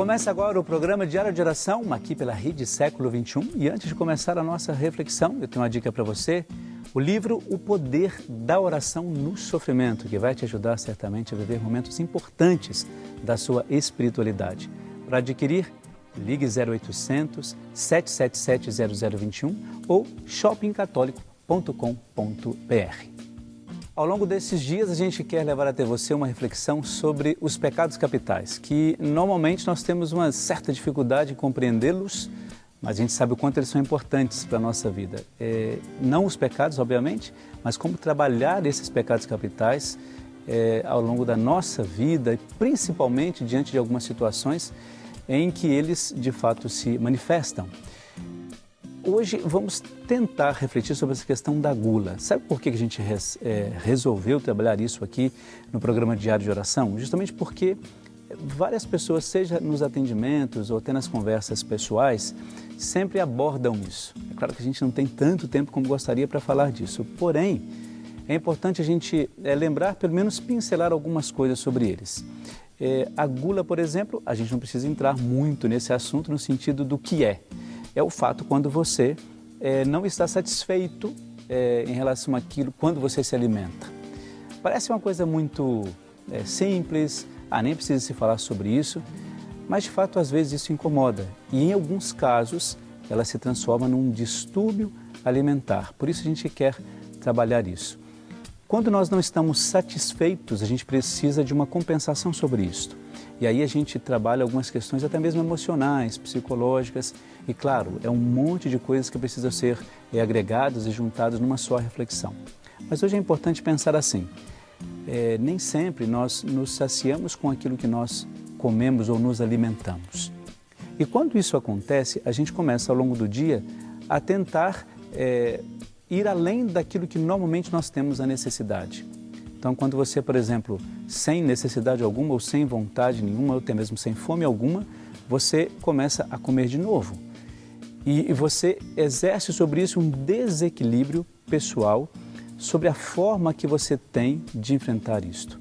Começa agora o programa Diário de Oração, aqui pela Rede Século XXI. E antes de começar a nossa reflexão, eu tenho uma dica para você. O livro O Poder da Oração no Sofrimento, que vai te ajudar certamente a viver momentos importantes da sua espiritualidade. Para adquirir, ligue 0800 777 0021 ou shoppingcatólico.com.br. Ao longo desses dias, a gente quer levar até você uma reflexão sobre os pecados capitais, que normalmente nós temos uma certa dificuldade em compreendê-los, mas a gente sabe o quanto eles são importantes para a nossa vida. Não os pecados, obviamente, mas como trabalhar esses pecados capitais ao longo da nossa vida, principalmente diante de algumas situações em que eles, de fato, se manifestam. Hoje vamos tentar refletir sobre essa questão da gula. Sabe por que a gente resolveu trabalhar isso aqui no programa Diário de Oração? Justamente porque várias pessoas, seja nos atendimentos ou até nas conversas pessoais, sempre abordam isso. É claro que a gente não tem tanto tempo como gostaria para falar disso, porém, é importante a gente lembrar, pelo menos pincelar algumas coisas sobre eles. A gula, por exemplo, a gente não precisa entrar muito nesse assunto no sentido do que é. É o fato quando você não está satisfeito em relação àquilo, quando você se alimenta. Parece uma coisa muito simples, nem precisa se falar sobre isso, mas de fato às vezes isso incomoda e em alguns casos ela se transforma num distúrbio alimentar. Por isso a gente quer trabalhar isso. Quando nós não estamos satisfeitos, a gente precisa de uma compensação sobre isso. E aí a gente trabalha algumas questões até mesmo emocionais, psicológicas e, claro, é um monte de coisas que precisam ser agregadas e juntadas numa só reflexão. Mas hoje é importante pensar assim, nem sempre nós nos saciamos com aquilo que nós comemos ou nos alimentamos. E quando isso acontece, a gente começa ao longo do dia a tentar ir além daquilo que normalmente nós temos a necessidade. Então, quando você, por exemplo, sem necessidade alguma ou sem vontade nenhuma, ou até mesmo sem fome alguma, você começa a comer de novo. E você exerce sobre isso um desequilíbrio pessoal sobre a forma que você tem de enfrentar isto.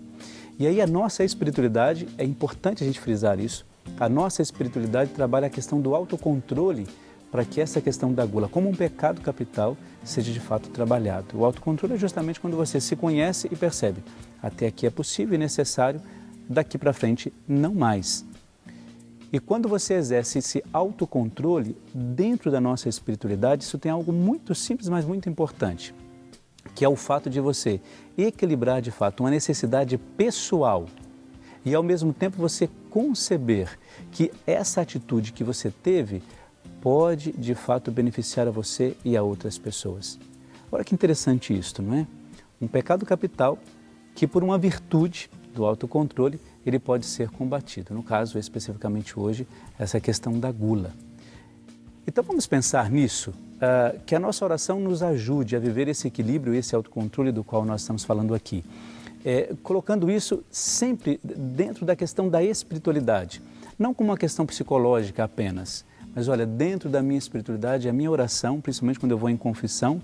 E aí a nossa espiritualidade, é importante a gente frisar isso, a nossa espiritualidade trabalha a questão do autocontrole para que essa questão da gula, como um pecado capital, seja de fato trabalhado. O autocontrole é justamente quando você se conhece e percebe, até aqui é possível e necessário, daqui para frente não mais. E quando você exerce esse autocontrole dentro da nossa espiritualidade, isso tem algo muito simples, mas muito importante, que é o fato de você equilibrar de fato uma necessidade pessoal e ao mesmo tempo você conceber que essa atitude que você teve pode, de fato, beneficiar a você e a outras pessoas. Olha que interessante isto, não é? Um pecado capital que, por uma virtude do autocontrole, ele pode ser combatido. No caso, especificamente hoje, essa questão da gula. Então, vamos pensar nisso, que a nossa oração nos ajude a viver esse equilíbrio, esse autocontrole do qual nós estamos falando aqui. Colocando isso sempre dentro da questão da espiritualidade, não como uma questão psicológica apenas, mas olha, dentro da minha espiritualidade, a minha oração, principalmente quando eu vou em confissão,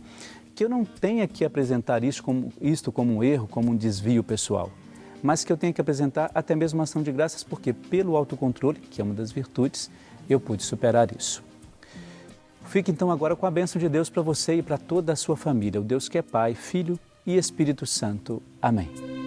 que eu não tenha que apresentar isto como um erro, como um desvio pessoal, mas que eu tenha que apresentar até mesmo uma ação de graças, porque pelo autocontrole, que é uma das virtudes, eu pude superar isso. Fique então agora com a bênção de Deus para você e para toda a sua família, o Deus que é Pai, Filho e Espírito Santo. Amém.